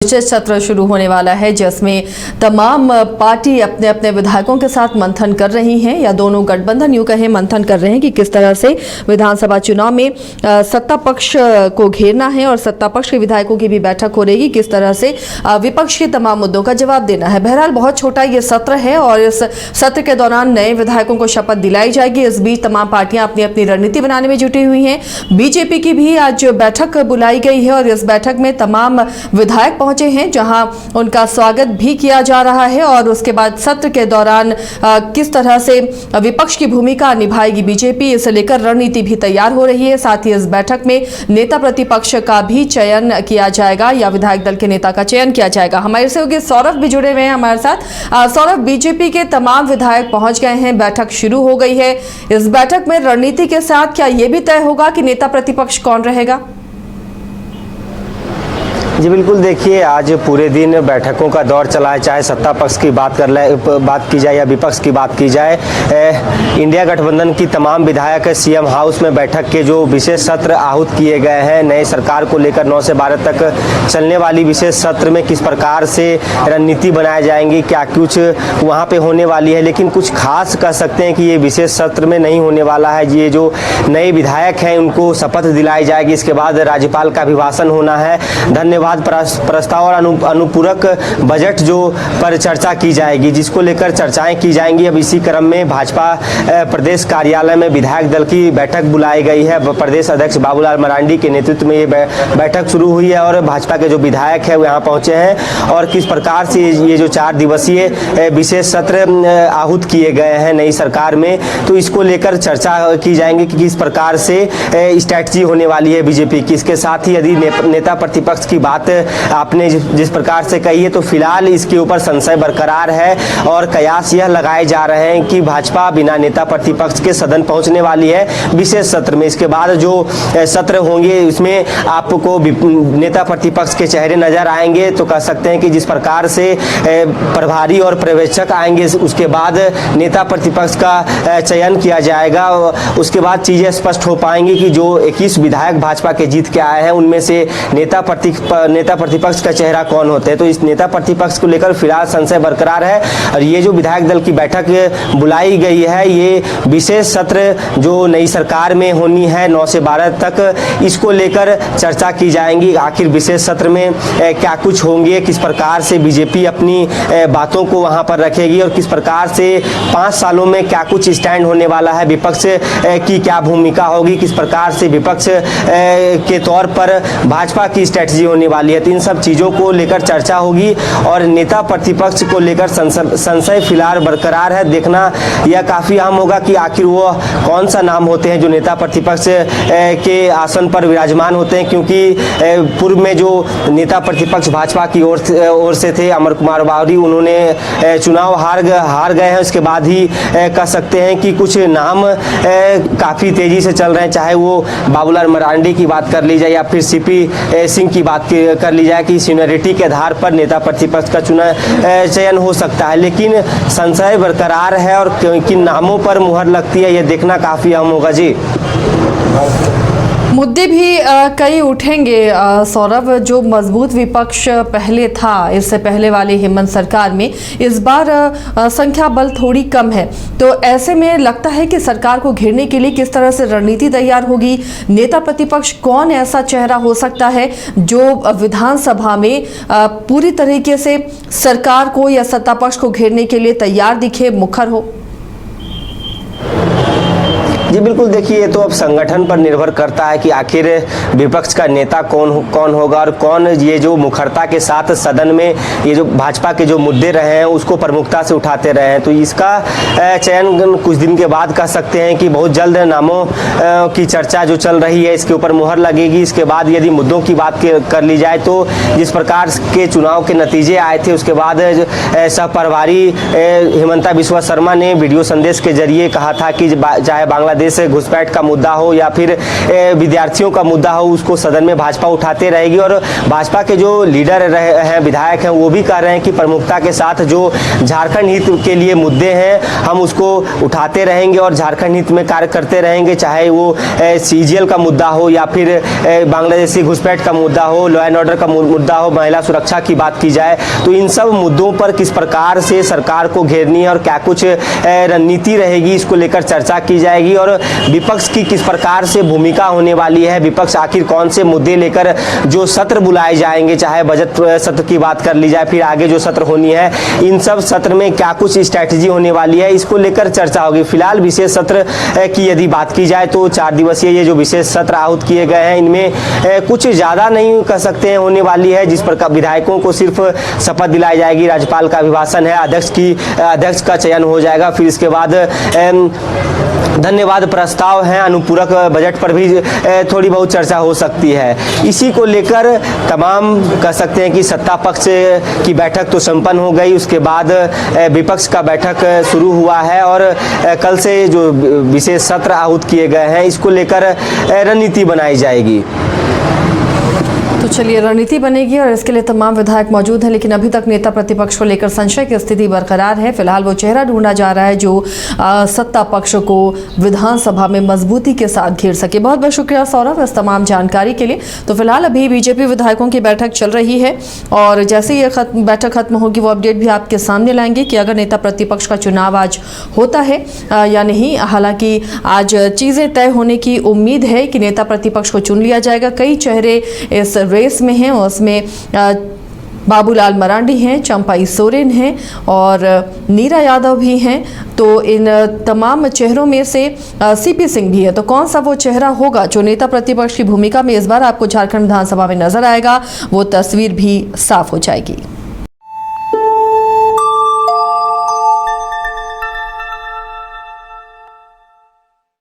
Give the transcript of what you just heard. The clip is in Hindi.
बजट सत्र शुरू होने वाला है, जिसमें तमाम पार्टी अपने अपने विधायकों के साथ मंथन कर रही हैं, या दोनों गठबंधन यूं कहें मंथन कर रहे हैं कि किस तरह से विधानसभा चुनाव में सत्ता पक्ष को घेरना है, और सत्ता पक्ष के विधायकों की भी बैठक हो रही, किस तरह से विपक्ष के तमाम मुद्दों का जवाब देना है। बहरहाल बहुत छोटा ये सत्र है और इस सत्र के दौरान नए विधायकों को शपथ दिलाई जाएगी। इस बीच तमाम पार्टियां अपनी अपनी रणनीति बनाने में जुटी हुई हैं। बीजेपी की भी आज बैठक बुलाई गई है और इस बैठक में तमाम विधायक पहुंचे हैं, जहां उनका स्वागत भी किया जा रहा है। और उसके बाद सत्र के दौरान किस तरह से विपक्ष की भूमिका निभाएगी बीजेपी, इसे लेकर रणनीति भी तैयार हो रही है। साथ ही इस बैठक में नेता प्रतिपक्ष का भी चयन किया जाएगा, या विधायक दल के नेता का चयन किया जाएगा। हमारे सहयोगी सौरभ भी जुड़े हुए हैं हमारे साथ। सौरभ, बीजेपी के तमाम विधायक पहुंच गए हैं, बैठक शुरू हो गई है। इस बैठक में रणनीति के साथ क्या यह भी तय होगा कि नेता प्रतिपक्ष कौन रहेगा? जी बिल्कुल, देखिए आज पूरे दिन बैठकों का दौर चला है, चाहे सत्ता पक्ष की बात की जाए या विपक्ष की बात की जाए। इंडिया गठबंधन की तमाम विधायक सीएम हाउस में बैठक के जो विशेष सत्र आहूत किए गए हैं, नए सरकार को लेकर 9 से 12 तक चलने वाली विशेष सत्र में किस प्रकार से रणनीति बनाए जाएंगी, क्या कुछ वहाँ पे होने वाली है। लेकिन कुछ खास कह सकते हैं कि ये विशेष सत्र में नहीं होने वाला है। ये जो नए विधायक हैं उनको शपथ दिलाई जाएगी, इसके बाद राज्यपाल का अभिभाषण होना है, धन्यवाद प्रस्ताव और अनुपूरक बजट जो पर चर्चा की जाएगी, जिसको लेकर चर्चाएं की जाएंगी। अब इसी क्रम में भाजपा प्रदेश कार्यालय में विधायक दल की बैठक बुलाई गई है। प्रदेश अध्यक्ष बाबूलाल मरांडी के नेतृत्व में ये बैठक शुरू हुई है और भाजपा के जो विधायक है वो यहाँ पहुंचे हैं और किस प्रकार से ये जो 4 दिवसीय विशेष सत्र आहूत किए गए हैं नई सरकार में, तो इसको लेकर चर्चा की जाएंगी कि किस प्रकार से स्ट्रैटेजी होने वाली है बीजेपी की। इसके साथ ही यदि नेता प्रतिपक्ष की बात आपने जिस प्रकार से कही है, तो फिलहाल इसके ऊपर संशय बरकरार है और कयास यह लगाए जा रहे हैं कि भाजपा बिना नेता प्रतिपक्ष के सदन पहुंचने वाली है विशेष सत्र में। इसके बाद जो सत्र होंगे उसमें आपको नेता प्रतिपक्ष के चेहरे नजर आएंगे, तो कह सकते हैं कि जिस प्रकार से प्रभारी और पर्यवेक्षक आएंगे उसके बाद नेता प्रतिपक्ष का चयन किया जाएगा। उसके बाद चीजें स्पष्ट हो पाएंगी कि जो 21 विधायक भाजपा के जीत के आए हैं उनमें से नेता प्रतिपक्ष का चेहरा कौन होते हैं। तो इस नेता प्रतिपक्ष को लेकर फिलहाल संशय बरकरार है और ये जो विधायक दल की बैठक बुलाई गई है, ये विशेष सत्र जो नई सरकार में होनी है 9 से 12 तक, इसको लेकर चर्चा की जाएंगी। आखिर विशेष सत्र में क्या कुछ होंगे, किस प्रकार से बीजेपी अपनी बातों को वहां पर रखेगी और किस प्रकार से 5 सालों में क्या कुछ स्टैंड होने वाला है, विपक्ष की क्या भूमिका होगी, किस प्रकार से विपक्ष के तौर पर भाजपा की स्ट्रैटेजी होने वाली है। तो इन सब चीज़ों को लेकर चर्चा होगी और नेता प्रतिपक्ष को लेकर संशय फिलहाल बरकरार है। देखना यह काफ़ी अहम होगा कि आखिर वो कौन सा नाम होते हैं जो नेता प्रतिपक्ष के आसन पर विराजमान होते हैं, क्योंकि पूर्व में जो नेता प्रतिपक्ष भाजपा की ओर से थे अमर कुमार बावरी, उन्होंने चुनाव हार गए हैं। उसके बाद ही कह सकते हैं कि कुछ नाम काफ़ी तेज़ी से चल रहे हैं, चाहे वो बाबूलाल मरांडी की बात कर ली जाए या फिर सीपी सिंह की बात कर ली जाए कि सीनियरिटी के आधार पर नेता प्रतिपक्ष का चयन हो सकता है। लेकिन संशय बरकरार है और किन नामों पर मुहर लगती है ये देखना काफ़ी अहम होगा। जी, मुद्दे भी कई उठेंगे सौरभ। जो मजबूत विपक्ष पहले था इससे पहले वाली हेमंत सरकार में, इस बार संख्या बल थोड़ी कम है, तो ऐसे में लगता है कि सरकार को घेरने के लिए किस तरह से रणनीति तैयार होगी। नेता प्रतिपक्ष कौन ऐसा चेहरा हो सकता है जो विधानसभा में पूरी तरीके से सरकार को या सत्ता पक्ष को घेरने के लिए तैयार दिखे, मुखर हो? जी बिल्कुल, देखिए ये तो अब संगठन पर निर्भर करता है कि आखिर विपक्ष का नेता कौन होगा और कौन ये जो मुखरता के साथ सदन में ये जो भाजपा के जो मुद्दे रहे हैं उसको प्रमुखता से उठाते रहे हैं। तो इसका चयन कुछ दिन के बाद कर सकते हैं कि बहुत जल्द नामों की चर्चा जो चल रही है इसके ऊपर मुहर लगेगी। इसके बाद यदि मुद्दों की बात कर ली जाए तो जिस प्रकार के चुनाव के नतीजे आए थे उसके बाद सह प्रभारी हेमंता बिस्वा शर्मा ने वीडियो संदेश के जरिए कहा था कि चाहे बांग्लादेश विशेष घुसपैठ का मुद्दा हो या फिर विद्यार्थियों का मुद्दा हो, उसको सदन में भाजपा उठाते रहेगी। और भाजपा के जो लीडर हैं, विधायक हैं, वो भी कह रहे हैं कि प्रमुखता के साथ जो झारखंड हित के लिए मुद्दे हैं हम उसको उठाते रहेंगे और झारखंड हित में कार्य करते रहेंगे, चाहे वो सीजीएल का मुद्दा हो या फिर बांग्लादेशी घुसपैठ का मुद्दा हो, लॉ एंड ऑर्डर का मुद्दा हो, महिला सुरक्षा की बात की जाए। तो इन सब मुद्दों पर किस प्रकार से सरकार को घेरनी है और क्या कुछ रणनीति रहेगी, इसको लेकर चर्चा की जाएगी। और विपक्ष की किस प्रकार से भूमिका होने वाली है, विपक्ष आखिर कौन से मुद्दे लेकर जो सत्र बुलाए जाएंगे, चाहे बजट सत्र की बात कर ली जाए, फिर आगे जो सत्र होनी है, इन सब सत्र में क्या कुछ स्ट्रैटेजी होने वाली है, इसको लेकर चर्चा होगी। फिलहाल विशेष सत्र की यदि बात की जाए तो 4 दिवसीय ये जो विशेष सत्र आहूत किए गए हैं, इनमें कुछ ज़्यादा नहीं कह सकते हैं होने वाली है, जिस पर विधायकों को सिर्फ शपथ दिलाई जाएगी, राज्यपाल का अभिभाषण है, अध्यक्ष का चयन हो जाएगा, फिर इसके बाद धन्यवाद प्रस्ताव हैं, अनुपूरक बजट पर भी थोड़ी बहुत चर्चा हो सकती है। इसी को लेकर तमाम कह सकते हैं कि सत्ता पक्ष की बैठक तो संपन्न हो गई, उसके बाद विपक्ष का बैठक शुरू हुआ है और कल से जो विशेष सत्र आहूत किए गए हैं, इसको लेकर रणनीति बनाई जाएगी। तो चलिए, रणनीति बनेगी और इसके लिए तमाम विधायक मौजूद हैं, लेकिन अभी तक नेता प्रतिपक्ष को लेकर संशय की स्थिति बरकरार है। फिलहाल वो चेहरा ढूंढा जा रहा है जो सत्ता पक्ष को विधानसभा में मजबूती के साथ घेर सके। बहुत बहुत शुक्रिया सौरभ इस तमाम जानकारी के लिए। तो फिलहाल अभी बीजेपी विधायकों की बैठक चल रही है और जैसे ही ये बैठक खत्म होगी वो अपडेट भी आपके सामने लाएंगे कि अगर नेता प्रतिपक्ष का चुनाव आज होता है या नहीं। हालांकि आज चीज़ें तय होने की उम्मीद है कि नेता प्रतिपक्ष को चुन लिया जाएगा। कई चेहरे इस रेस में हैं, उसमें बाबूलाल मरांडी हैं, चंपाई सोरेन हैं और नीरा यादव भी हैं। तो इन तमाम चेहरों में से सीपी सिंह भी है। तो कौन सा वो चेहरा होगा जो नेता प्रतिपक्ष की भूमिका में इस बार आपको झारखंड विधानसभा में नजर आएगा, वो तस्वीर भी साफ हो जाएगी।